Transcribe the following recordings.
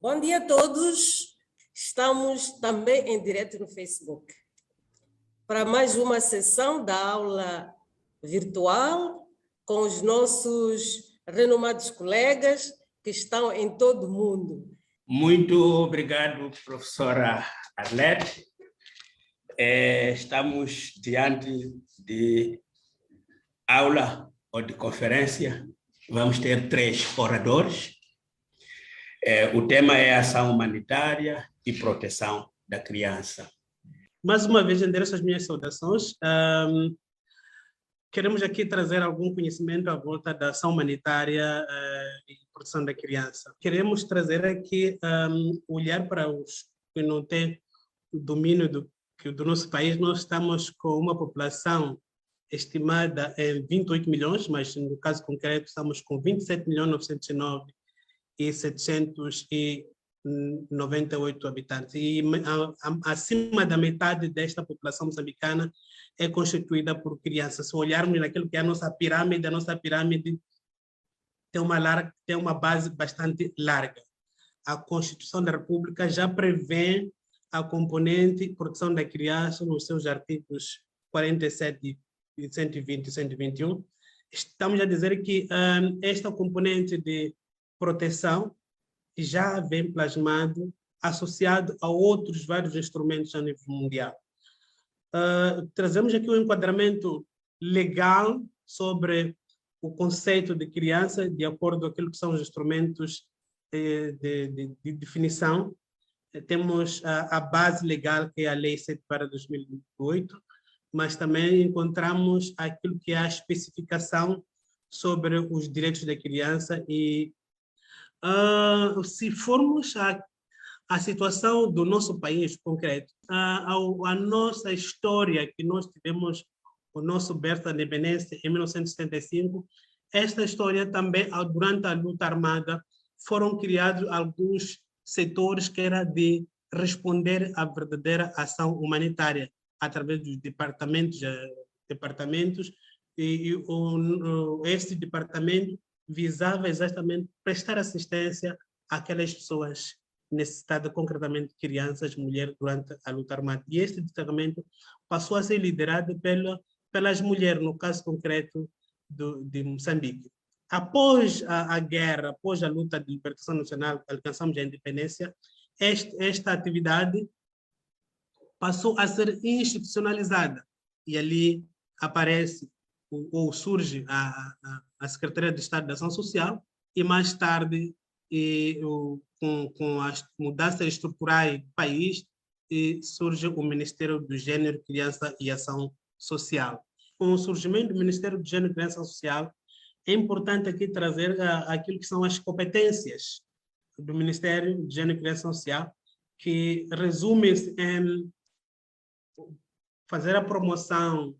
Bom dia a todos. Estamos também em direto no Facebook para mais uma sessão da aula virtual com os nossos renomados colegas que estão em todo o mundo. Muito obrigado, professora Arlete. Estamos diante de aula ou de conferência. Vamos ter 3 oradores. O tema é ação humanitária e proteção da criança. Mais uma vez, endereço as minhas saudações. Queremos aqui trazer algum conhecimento à volta da ação humanitária e proteção da criança. Queremos trazer aqui olhar para os que não têm o domínio do nosso país. Nós estamos com uma população estimada em 28 milhões, mas no caso concreto estamos com 27.909.798 habitantes. E acima da metade desta população moçambicana é constituída por crianças. Se olharmos naquilo que é a nossa pirâmide tem uma base bastante larga. A Constituição da República já prevê a componente proteção da criança nos seus artigos 47, 120 e 121. Estamos a dizer que esta componente de proteção já vem plasmado, associado a outros vários instrumentos a nível mundial. Trazemos aqui um enquadramento legal sobre o conceito de criança, de acordo com aquilo que são os instrumentos de definição. Temos a base legal, que é a Lei 7/2008, mas também encontramos aquilo que é a especificação sobre os direitos da criança e se formos a situação do nosso país concreto, a nossa história que nós tivemos, o nosso berço da independência em 1975, esta história também, durante a luta armada, foram criados alguns setores que era de responder à verdadeira ação humanitária, através dos departamentos e este departamento visava exatamente prestar assistência àquelas pessoas necessitadas, concretamente crianças, mulheres, durante a luta armada. E este destacamento passou a ser liderado pelas mulheres, no caso concreto de Moçambique. Após a guerra, após a luta de libertação nacional, alcançamos a independência, esta atividade passou a ser institucionalizada. E ali aparece ou surge a Secretaria de Estado de Ação Social e, mais tarde, com as mudanças estruturais do país, surge o Ministério do Gênero, Criança e Ação Social. Com o surgimento do Ministério do Gênero, Criança e Ação Social, é importante aqui trazer aquilo que são as competências do Ministério do Gênero, Criança e Ação Social, que resume-se em fazer a promoção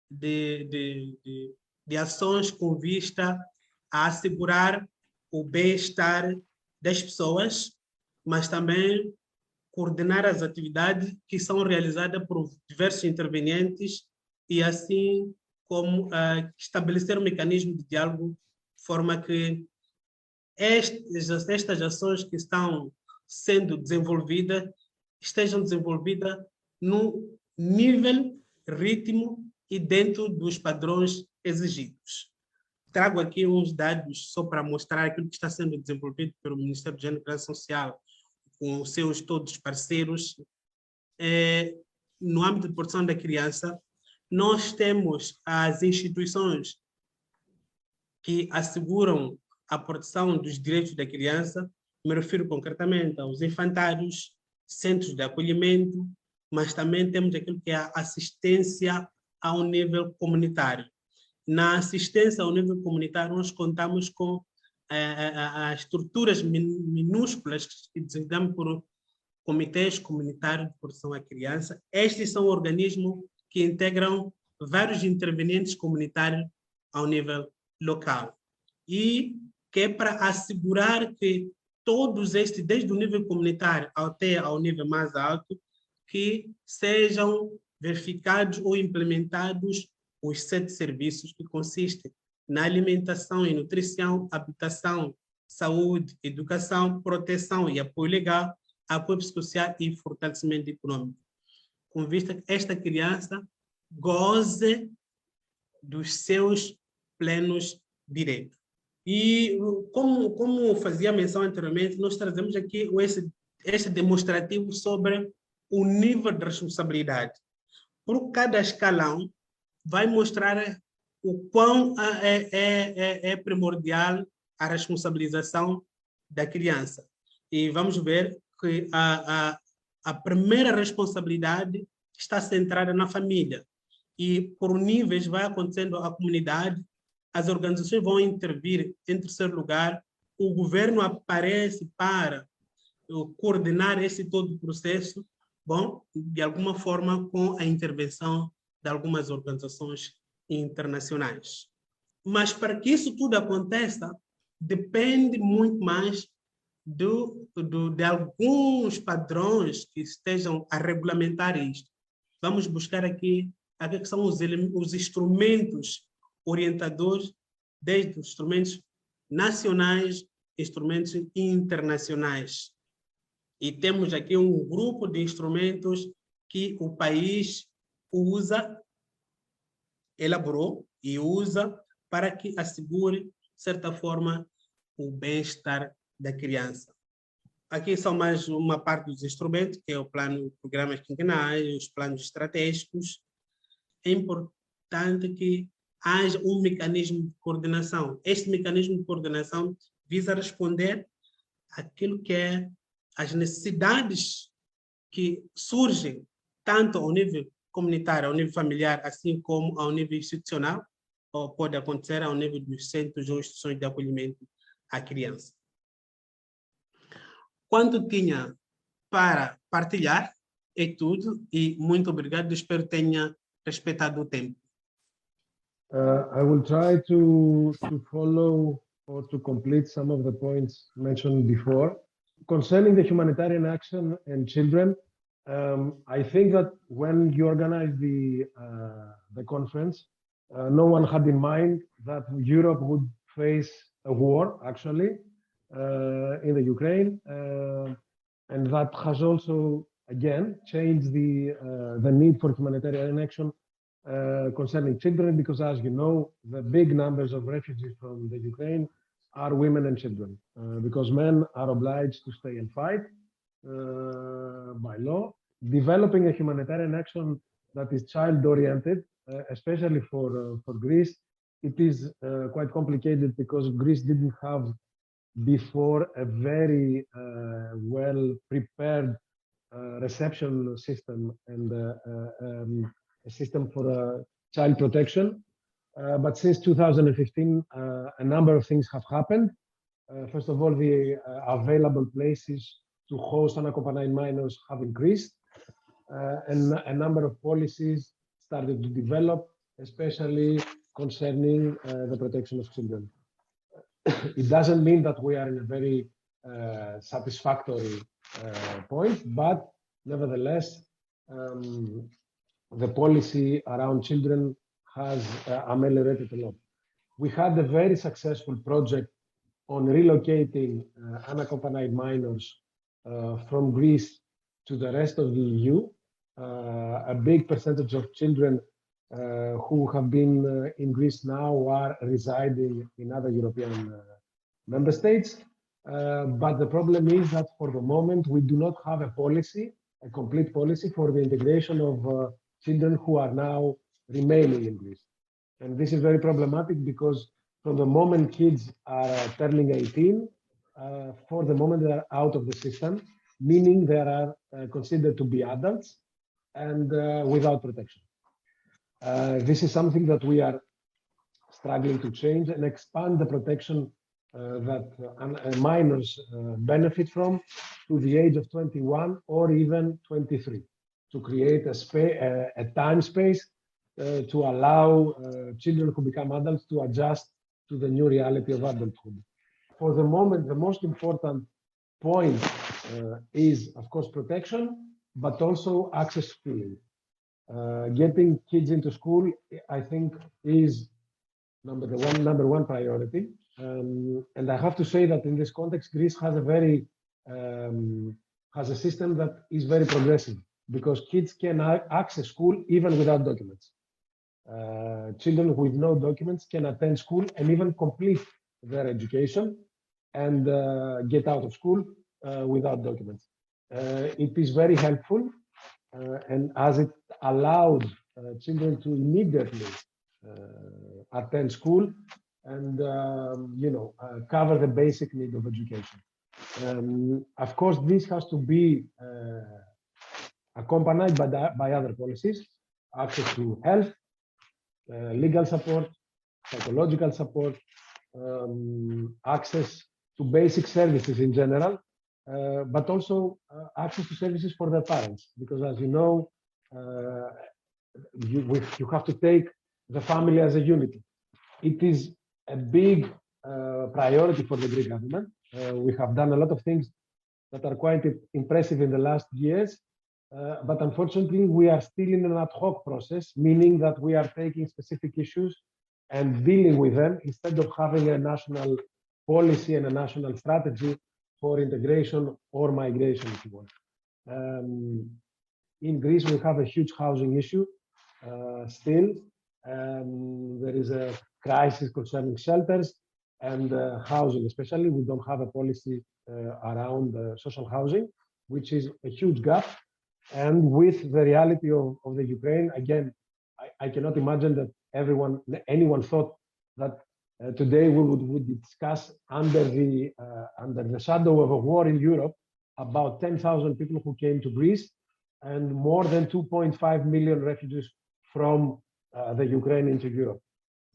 de ações com vista a assegurar o bem-estar das pessoas, mas também coordenar as atividades que são realizadas por diversos intervenientes e assim como estabelecer um mecanismo de diálogo de forma que estas ações que estão sendo desenvolvidas estejam desenvolvidas no nível, ritmo e dentro dos padrões exigidos. Trago aqui uns dados só para mostrar aquilo que está sendo desenvolvido pelo Ministério do Gênero e Criança Social, com os seus todos parceiros. No âmbito de proteção da criança, nós temos as instituições que asseguram a proteção dos direitos da criança, me refiro concretamente aos infantários, centros de acolhimento, mas também temos aquilo que é a assistência ao nível comunitário. Na assistência ao nível comunitário, nós contamos com as estruturas minúsculas que designamos por comitês comunitários de proteção à criança. Estes são organismos que integram vários intervenientes comunitários ao nível local. E que é para assegurar que todos estes, desde o nível comunitário até ao nível mais alto, que sejam verificados ou implementados os 7 serviços que consistem na alimentação e nutrição, habitação saúde, educação, proteção e apoio legal, apoio psicossocial e fortalecimento econômico, com vista que esta criança goze dos seus plenos direitos. E como fazia menção anteriormente, nós trazemos aqui este demonstrativo sobre o nível de responsabilidade. Por cada escalão, vai mostrar o quão é primordial a responsabilização da criança. E vamos ver que a primeira responsabilidade está centrada na família. E por níveis vai acontecendo a comunidade, as organizações vão intervir. Em terceiro lugar, o governo aparece para coordenar esse todo o processo, bom, de alguma forma com a intervenção de algumas organizações internacionais. Mas para que isso tudo aconteça, depende muito mais de alguns padrões que estejam a regulamentar isto. Vamos buscar aqui que são os instrumentos orientadores, desde os instrumentos nacionais, instrumentos internacionais. E temos aqui um grupo de instrumentos que o país usa, elaborou e usa para que assegure, de certa forma, o bem-estar da criança. Aqui são mais uma parte dos instrumentos, que é o plano, programas quinquenais, os planos estratégicos. É importante que haja um mecanismo de coordenação. Este mecanismo de coordenação visa responder àquilo que é as necessidades que surgem tanto ao nível comunitário, ao nível familiar, assim como ao nível institucional, ou pode acontecer ao nível dos centros ou instituições de acolhimento à criança. Quanto tinha para partilhar é tudo e muito obrigado. Espero que tenha respeitado o tempo. I will try to follow or to complete some of the points mentioned before. Concerning the humanitarian action and children, I think that when you organized the conference, no one had in mind that Europe would face a war, actually, in the Ukraine, and that has also, again, changed the need for humanitarian action concerning children, because as you know, the big numbers of refugees from the Ukraine are women and children, because men are obliged to stay and fight by law. Developing a humanitarian action that is child-oriented, especially for Greece, it is quite complicated because Greece didn't have before a very well-prepared reception system and a system for child protection. But since 2015, a number of things have happened. First of all, the available places to host unaccompanied minors have increased, and a number of policies started to develop, especially concerning the protection of children. It doesn't mean that we are in a very satisfactory point, but nevertheless, the policy around children has ameliorated a lot. We had a very successful project on relocating unaccompanied minors from Greece to the rest of the EU. A big percentage of children who have been in Greece now are residing in other European member states. But the problem is that for the moment, we do not have a policy, a complete policy for the integration of children who are now remaining in Greece. And this is very problematic because from the moment kids are turning 18, for the moment they are out of the system, meaning they are considered to be adults and without protection. This is something that we are struggling to change and expand the protection that minors benefit from to the age of 21 or even 23, to create a time space to allow children who become adults to adjust to the new reality of adulthood. For the moment, the most important point is, of course, protection, but also access to schooling. Getting kids into school, I think, is number one priority. And I have to say that in this context, Greece has a system that is very progressive because kids can access school even without documents. Children with no documents can attend school and even complete their education and get out of school without documents. It is very helpful, and as it allows children to immediately attend school and cover the basic need of education. Of course, this has to be accompanied by other policies, access to health, legal support, psychological support, access to basic services in general, but also access to services for their parents. Because as you know, you have to take the family as a unity. It is a big priority for the Greek government. We have done a lot of things that are quite impressive in the last years, but unfortunately, we are still in an ad hoc process, meaning that we are taking specific issues and dealing with them instead of having a national policy and a national strategy for integration or migration, if you want. In Greece, we have a huge housing issue still. There is a crisis concerning shelters and housing, especially. We don't have a policy around social housing, which is a huge gap. And with the reality of the Ukraine, again, I cannot imagine that anyone thought that today we would discuss under the shadow of a war in Europe about 10,000 people who came to Greece and more than 2.5 million refugees from the Ukraine into Europe.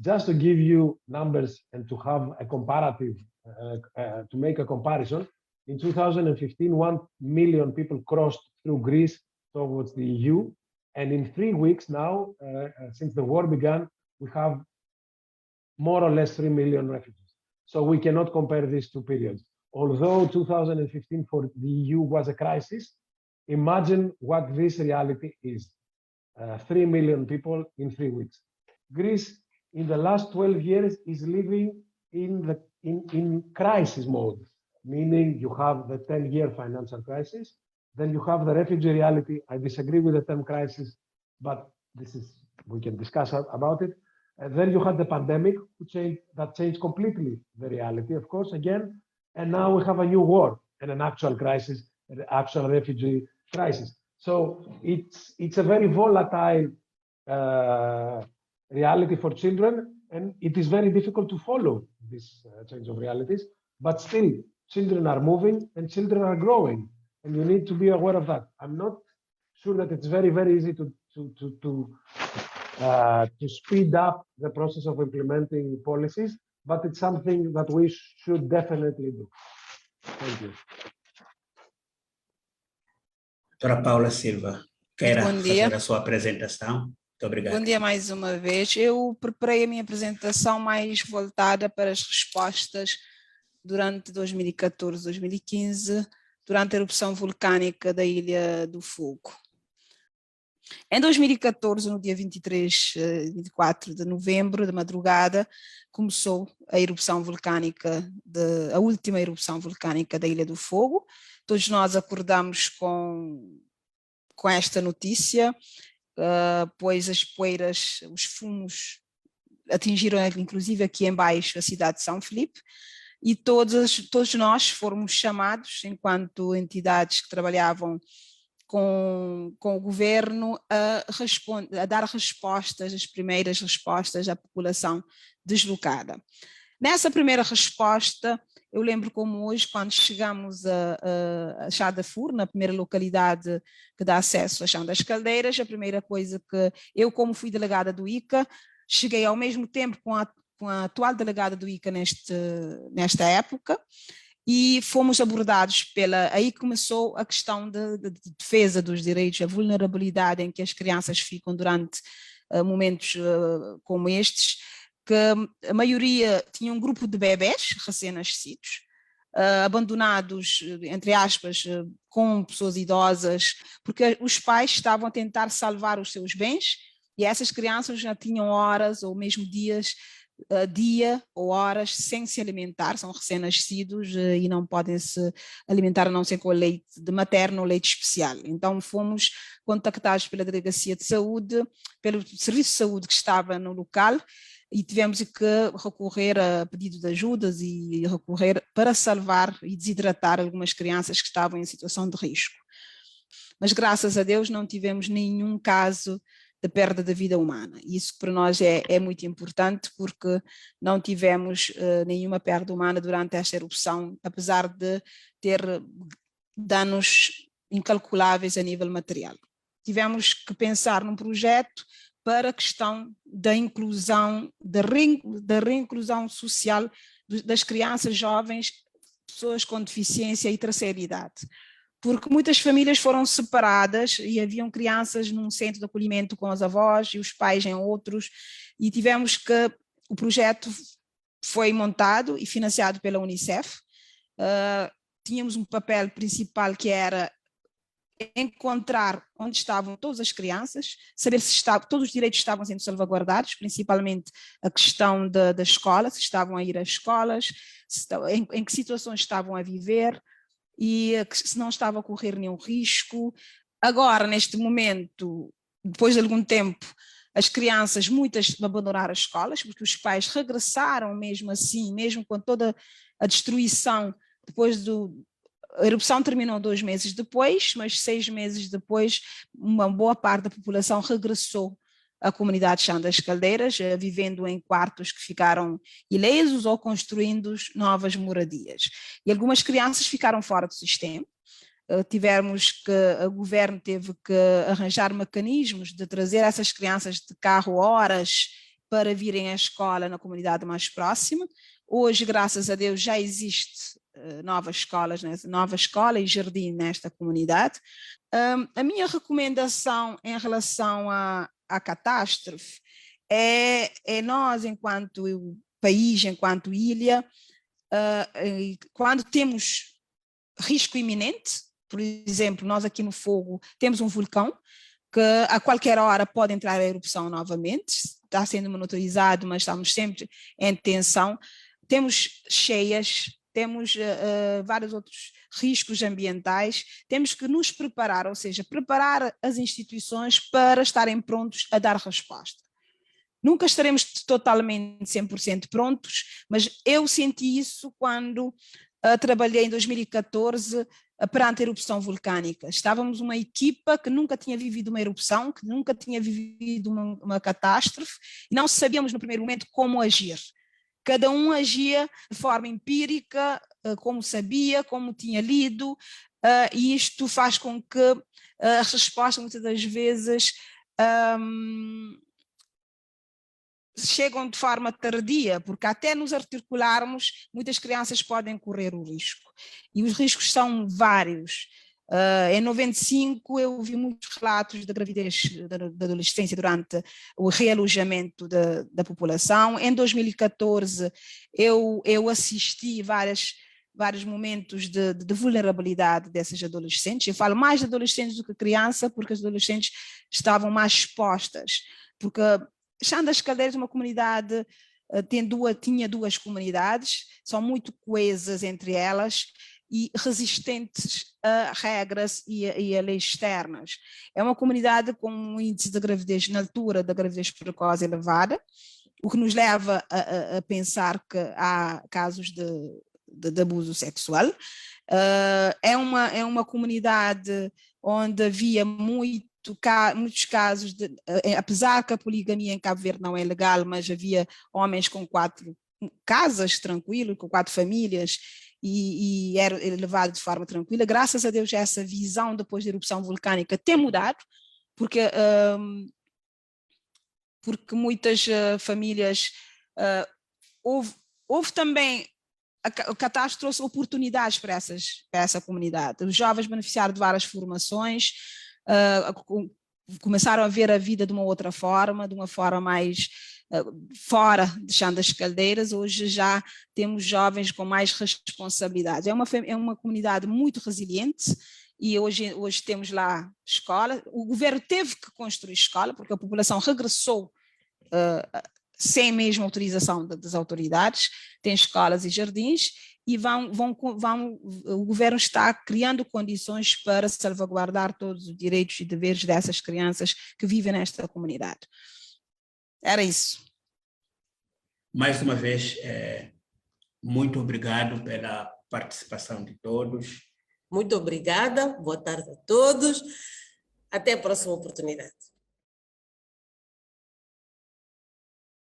Just to give you numbers and to have a comparative, to make a comparison, in 2015, 1 million people crossed through Greece towards the EU. And in 3 weeks now, since the war began, we have more or less 3 million refugees. So we cannot compare these two periods. Although 2015 for the EU was a crisis, imagine what this reality is. 3 million people in 3 weeks. Greece, in the last 12 years, is living in crisis mode, meaning you have the 10-year financial crisis, then you have the refugee reality. I disagree with the term crisis, but we can discuss about it. And then you had the pandemic, that changed completely the reality, of course, again. And now we have a new war and an actual crisis, an actual refugee crisis. So it's a very volatile reality for children, and it is very difficult to follow this change of realities. But still, children are moving and children are growing, and you need to be aware of that. I'm not sure that it's very, very easy to speed up the process of implementing policies, but it's something that we should definitely do. Thank you. Doutora Paula Silva, queira Bom dia. fazer a sua apresentação? Muito obrigado. Bom dia mais uma vez. Eu preparei a minha apresentação mais voltada para as respostas durante 2014, 2015, durante a erupção vulcânica da Ilha do Fogo. Em 2014, no dia 24 de novembro, de madrugada, começou a erupção vulcânica, a última erupção vulcânica da Ilha do Fogo. Todos nós acordamos com esta notícia, pois as poeiras, os fumos atingiram inclusive aqui em baixo a cidade de São Filipe, e todos nós fomos chamados, enquanto entidades que trabalhavam com o governo, a dar respostas, as primeiras respostas à população deslocada. Nessa primeira resposta, eu lembro como hoje, quando chegamos a Chá da Fur, na primeira localidade que dá acesso a Chão das Caldeiras, a primeira coisa que eu, como fui delegada do ICA, cheguei ao mesmo tempo com a atual delegada do ICA nesta época, e fomos abordados aí começou a questão de defesa dos direitos, a vulnerabilidade em que as crianças ficam durante momentos como estes, que a maioria tinha um grupo de bebés recém-nascidos, abandonados, entre aspas, com pessoas idosas, porque os pais estavam a tentar salvar os seus bens, e essas crianças já tinham horas ou mesmo dias dia ou horas sem se alimentar, são recém-nascidos e não podem se alimentar a não ser com leite de materno ou leite especial. Então fomos contactados pela Delegacia de Saúde, pelo Serviço de Saúde que estava no local, e tivemos que recorrer a pedido de ajudas e recorrer para salvar e desidratar algumas crianças que estavam em situação de risco. Mas graças a Deus não tivemos nenhum caso de perda da vida humana. Isso para nós é muito importante, porque não tivemos nenhuma perda humana durante esta erupção, apesar de ter danos incalculáveis a nível material. Tivemos que pensar num projeto para a questão da inclusão, da reinclusão social das crianças, jovens, pessoas com deficiência e terceira idade. Porque muitas famílias foram separadas e haviam crianças num centro de acolhimento com os avós e os pais em outros, e tivemos que, o projeto foi montado e financiado pela Unicef. Tínhamos um papel principal que era encontrar onde estavam todas as crianças, saber se todos os direitos estavam sendo salvaguardados, principalmente a questão da escola, se estavam a ir às escolas, em que situações estavam a viver, e se não estava a correr nenhum risco. Agora, neste momento, depois de algum tempo, as crianças, muitas abandonaram as escolas, porque os pais regressaram mesmo assim, mesmo com toda a destruição. Depois a erupção terminou 2 meses depois, mas 6 meses depois, uma boa parte da população regressou à comunidade Chão das Caldeiras, vivendo em quartos que ficaram ilesos ou construindo novas moradias. E algumas crianças ficaram fora do sistema. O governo teve que arranjar mecanismos de trazer essas crianças de carro horas para virem à escola na comunidade mais próxima. Hoje, graças a Deus, já existe nova escola e jardim nesta comunidade. A minha recomendação em relação à catástrofe é nós, enquanto país, enquanto ilha, quando temos risco iminente, por exemplo, nós aqui no Fogo temos um vulcão que a qualquer hora pode entrar em erupção novamente, está sendo monitorizado, mas estamos sempre em tensão. Temos cheias, temos vários outros riscos ambientais, temos que nos preparar, ou seja, preparar as instituições para estarem prontos a dar resposta. Nunca estaremos totalmente 100% prontos, mas eu senti isso quando trabalhei em 2014 perante a erupção vulcânica. Estávamos uma equipa que nunca tinha vivido uma erupção, que nunca tinha vivido uma catástrofe, e não sabíamos no primeiro momento como agir. Cada um agia de forma empírica, como sabia, como tinha lido, e isto faz com que a resposta muitas das vezes chegam de forma tardia, porque até nos articularmos, muitas crianças podem correr o risco. E os riscos são vários. Em 95 eu vi muitos relatos da gravidez da adolescência durante o realojamento da população. Em 2014 eu assisti vários momentos de vulnerabilidade dessas adolescentes. Eu falo mais de adolescentes do que criança, porque as adolescentes estavam mais expostas, porque Chão das Caldeiras é uma comunidade, tinha 2 comunidades, são muito coesas entre elas e resistentes a regras e a leis externas. É uma comunidade com um índice de gravidez na altura da gravidez precoce elevada, o que nos leva a pensar que há casos de abuso sexual. É uma comunidade onde havia muitos casos, apesar que a poligamia em Cabo Verde não é legal, mas havia homens com 4 casas tranquilo, com 4 famílias, e era levado de forma tranquila. Graças a Deus essa visão depois da erupção vulcânica tem mudado, porque muitas famílias, houve também, a catástrofe trouxe oportunidades para essa comunidade. Os jovens beneficiaram de várias formações, começaram a ver a vida de uma outra forma, de uma forma mais fora de Chão das Caldeiras. Hoje já temos jovens com mais responsabilidade. É uma comunidade muito resiliente e hoje temos lá escola. O governo teve que construir escola porque a população regressou sem mesmo autorização das autoridades, tem escolas e jardins, e o governo está criando condições para salvaguardar todos os direitos e deveres dessas crianças que vivem nesta comunidade. Era isso. Mais uma vez, muito obrigado pela participação de todos. Muito obrigada, boa tarde a todos. Até a próxima oportunidade.